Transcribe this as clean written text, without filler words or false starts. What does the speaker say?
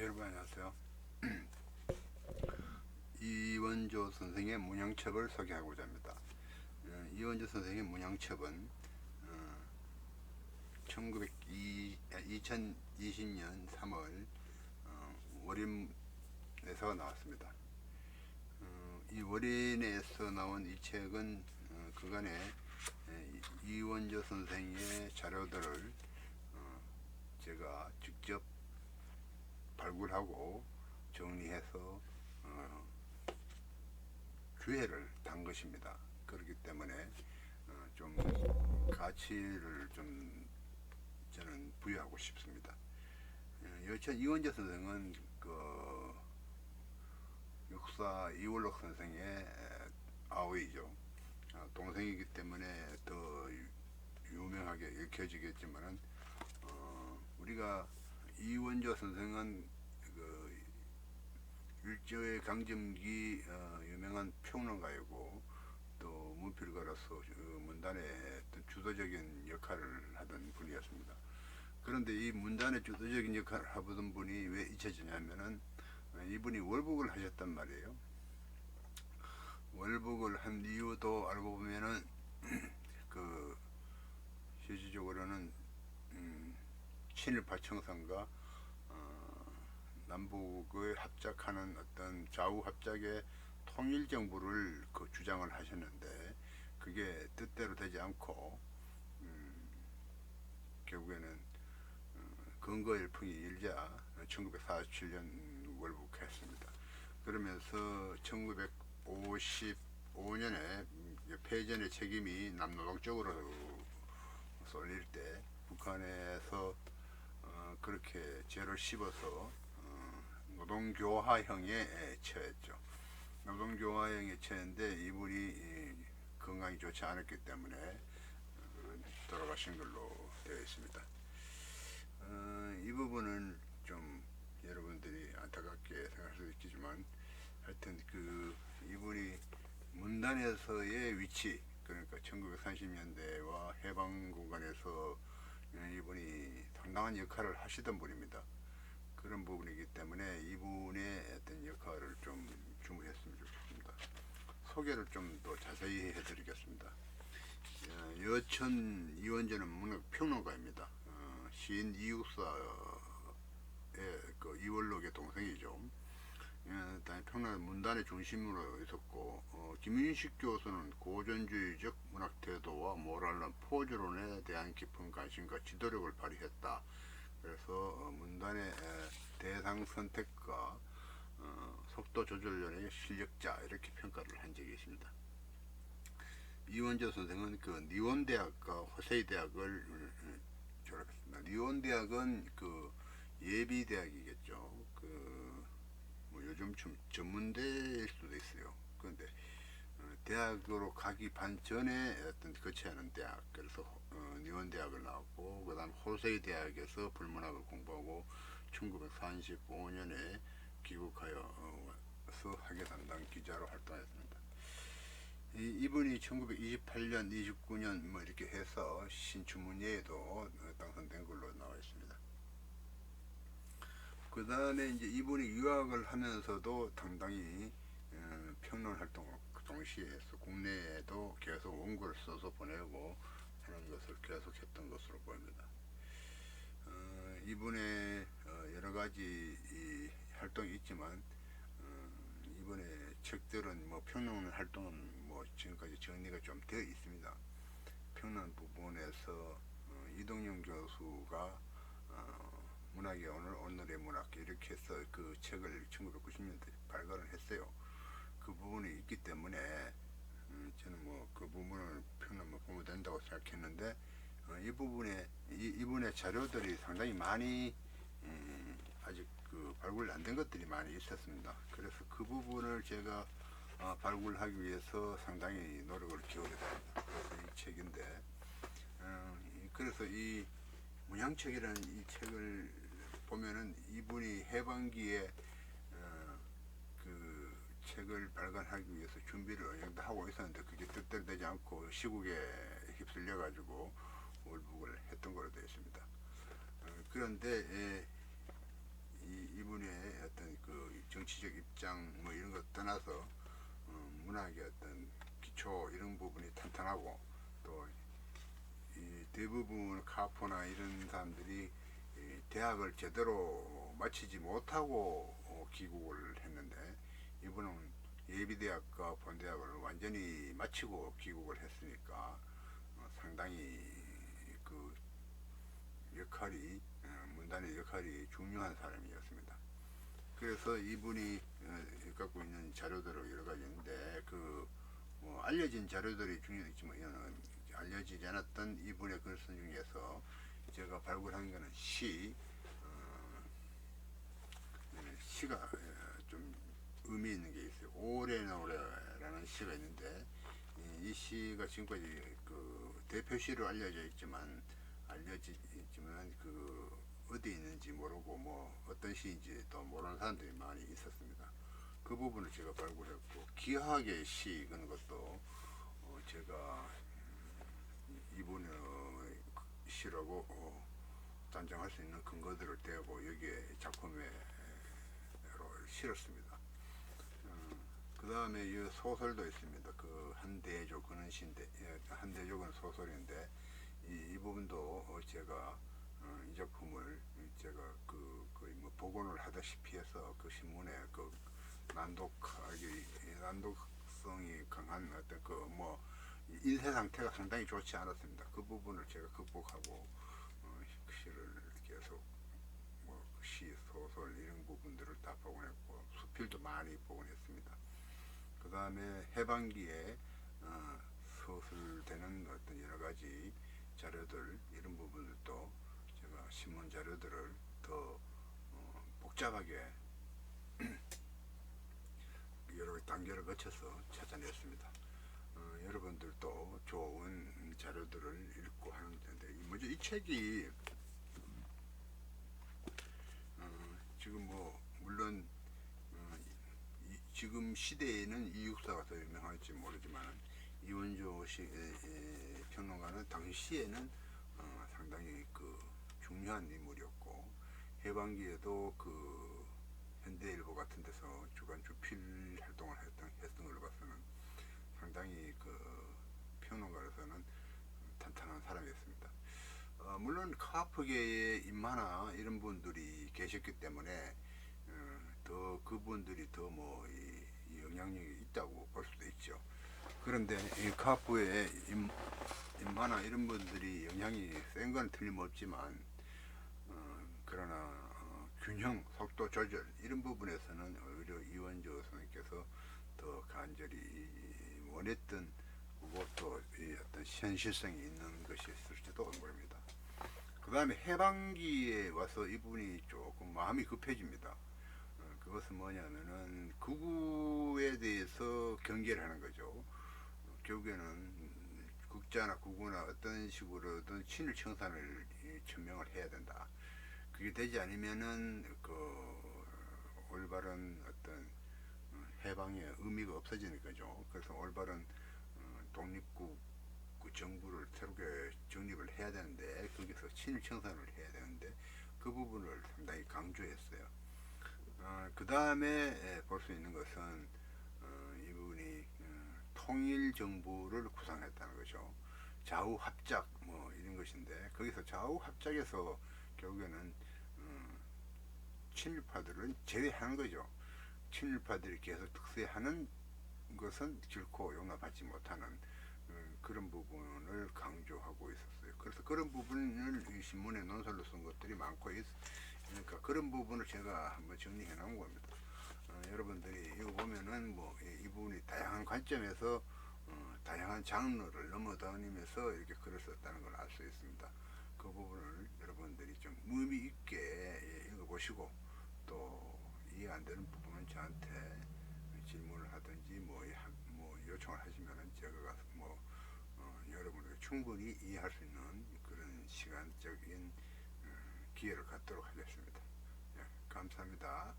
여러분 안녕하세요. 이원조 선생의 문양첩을 소개하고자 합니다. 이원조 선생의 문양첩은 2020년 3월 월인에서 나왔습니다. 이 월인에서 나온 이 책은 그간에 이원조 선생의 자료들을 제가 직접 발굴하고 정리해서 주회를 단 것입니다. 그렇기 때문에 좀 가치를 좀 저는 부여하고 싶습니다. 여천 이원재 선생은 그 육사 이월록 선생의 아우이죠. 동생이기 때문에 더 유명하게 읽혀지겠지만은 우리가 이원조 선생은 그 일제강점기 유명한 평론가이고 또 문필가로서 문단의 주도적인 역할을 하던 분이었습니다. 그런데 이 문단의 주도적인 역할을 하던 분이 왜 잊혀지냐면은 이분이 월북을 하셨단 말이에요. 월북을 한 이유도 알고 보면은 그 실질적으로는 친일파 청산과 남북을 합작하는 어떤 좌우 합작의 통일정부를 그 주장을 하셨는데 그게 뜻대로 되지 않고 결국에는 근거 열풍이 일자 1947년 월북했습니다. 그러면서 1955년에 패전의 책임이 남노동 쪽으로 쏠릴 때 북한에서 그렇게 죄를 씹어서 노동교화형에 처했죠. 노동교화형에 처했는데 이분이 건강이 좋지 않았기 때문에 돌아가신 걸로 되어 있습니다. 이 부분은 좀 여러분들이 안타깝게 생각할 수도 있지만 하여튼 그 이분이 문단에서의 위치, 그러니까 1930년대와 해방 구간에서 이분이 상당한 역할을 하시던 분입니다. 그런 부분이기 때문에 이분의 어떤 역할을 좀 주목했으면 좋겠습니다. 소개를 좀 더 자세히 해드리겠습니다. 여천 이원재는 문학평론가입니다. 시인 이육사의 그 이월록의 동생이죠. 평론 문단의 중심으로 있었고 김윤식 교수는 고전주의적 문학 태도와 모랄론 포즈론에 대한 깊은 관심과 지도력을 발휘했다. 그래서 문단의 대상 선택과 속도 조절 연의 실력자 이렇게 평가를 한 적이 있습니다. 이원재 선생은 그 니온대학과 호세이대학을 졸업했습니다. 니온대학은 그 예비대학이겠죠. 뭐 요즘 좀 전문대일 수도 있어요. 그런데 대학으로 가기 반전에 어떤 거쳐야 하는 대학, 그래서 니온대학을 나왔고 그 다음 호세이 대학에서 불문학을 공부하고 1945년에 귀국하여서 학예 담당 기자로 활동했습니다. 이분이 1928년, 29년 뭐 이렇게 해서 신춘문예에도 당선된 걸로 나와 있습니다. 그 다음에 이제 이분이 유학을 하면서도 상당히 평론 활동을 동시에 해서 국내에도 계속 원고를 써서 보내고 하는 것을 계속했던 것으로 보입니다. 이분의 여러 가지 활동이 있지만 이번에 책들은 뭐 평론 활동은 뭐 지금까지 정리가 좀 되어 있습니다. 평론 부분에서 이동영 교수가 문학의 오늘의 문학 이렇게 해서 그 책을 1990년대 발간을 했어요. 그 부분이 있기 때문에 저는 뭐 그 부분을 평론만 보면 된다고 생각했는데 이 부분에 이분의 자료들이 상당히 많이 아직 그 발굴 안 된 것들이 많이 있었습니다. 그래서 그 부분을 제가 발굴하기 위해서 상당히 노력을 기울여야 됩니다. 그래서 이 책인데 그래서 이 문양책이라는 이 책을 보면은 이분이 해방기에 그 책을 발간하기 위해서 준비를 어느 정도 하고 있었는데 그게 뜻대로 되지 않고 시국에 휩쓸려 가지고 월북을 했던 걸로 되어 있습니다. 그런데 이분의 정치적 입장 뭐 이런 거 떠나서 문학의 어떤 기초 이런 부분이 탄탄하고 또 이 대부분 카포나 이런 사람들이 대학을 제대로 마치지 못하고 귀국을 했는데 이분은 예비대학과 본대학을 완전히 마치고 귀국을 했으니까 상당히 그 역할이 문단의 역할이 중요한 사람이었습니다. 그래서 이분이 갖고 있는 자료들을 여러 가지 있는데 뭐 알려진 자료들이 중요했지만 알려지지 않았던 이분의 글쓴 중에서 제가 발굴한 거는 시가 좀 의미 있는 게 있어요. 오래노래라는 시가 있는데 이 시가 지금까지 그 대표시로 알려지지만 그 어디 있는지 모르고 뭐 어떤 시인지 또 모르는 사람들이 많이 있었습니다. 그 부분을 제가 발굴했고 기하의 시 그런 것도 제가 이분의 시라고 단정할 수 있는 근거들을 대고 여기에 작품에 실었습니다. 그 다음에 이 소설도 있습니다. 그 한대조 그는 시인데 한대조는 소설인데 이 부분도 제가 이 작품을 제가 거의 뭐 복원을 하다시피 해서 그 신문에 그 난독성이 강한 어떤 그 뭐 인쇄 상태가 상당히 좋지 않았습니다. 그 부분을 제가 극복하고 시를 계속 뭐 시, 소설 이런 부분들을 다 복원했고 수필도 많이 복원했습니다. 그 다음에 해방기에 서술되는 어떤 여러 가지 자료들 이런 부분들도 제가 신문 자료들을 더 복잡하게 여러 단계를 거쳐서 찾아냈습니다. 여러분들도 좋은 자료들을 읽고 하는 텐데 먼저 이 책이 지금 뭐 물론 지금 시대에는 이육사가 더 유명할지 모르지만 이원조 평론가는 당시에는 상당히 그 중요한 인물이었고 해방기에도 그 현대일보 같은 데서 주간 주필 활동을 했던 걸로 봐서는 상당히 그 평론가로서는 탄탄한 사람이었습니다. 물론 카프계의 인마나 이런 분들이 계셨기 때문에 더 그분들이 더 뭐 영향력이 있다고 볼 수도 있죠. 그런데 이 카프의 인마나 이런 분들이 영향이 센 건 틀림없지만 그러나 균형, 속도 조절 이런 부분에서는 오히려 이원조 선생님께서 더 간절히 원했던 또 어떤 현실성이 있는 것이 있을지도 모릅니다. 그 다음에 해방기에 와서 이분이 조금 마음이 급해집니다. 그것은 뭐냐면은 극우에 대해서 경계를 하는 거죠. 결국에는 국자나 극우나 어떤 식으로든 친일 청산을 천명을 해야 된다. 그게 되지 않으면은 그 올바른 어떤 해방의 의미가 없어지는 거죠. 그래서 올바른 독립국 그 정부를 새롭게 정립을 해야 되는데 거기서 친일 청산을 해야 되는데 그 부분을 상당히 강조했어요. 그 다음에 볼 수 있는 것은 이분이 통일 정부를 구상했다는 거죠. 좌우 합작 뭐 이런 것인데 거기서 좌우 합작에서 결국에는 친일파들은 제외하는 거죠. 친일파들이 계속 특세하는 것은 결코 용납하지 못하는 그런 부분을 강조하고 있었어요. 그래서 그런 부분을 이 신문에 논설로 쓴 것들이 많고 그러니까 그런 부분을 제가 한번 정리해 놓은 겁니다. 여러분들이 이거 보면은 뭐 이 부분이 다양한 관점에서 다양한 장르를 넘어다니면서 이렇게 글을 썼다는 걸 알 수 있습니다. 그 부분을 여러분들이 좀 의미 있게 읽어보시고 또 이해 안 되는 부분은 저한테 질문을 하든지 뭐 요청을 하시면은 제가 여러분에게 충분히 이해할 수 있는 그런 시간적인 기회를 갖도록 하겠습니다. 예, 감사합니다.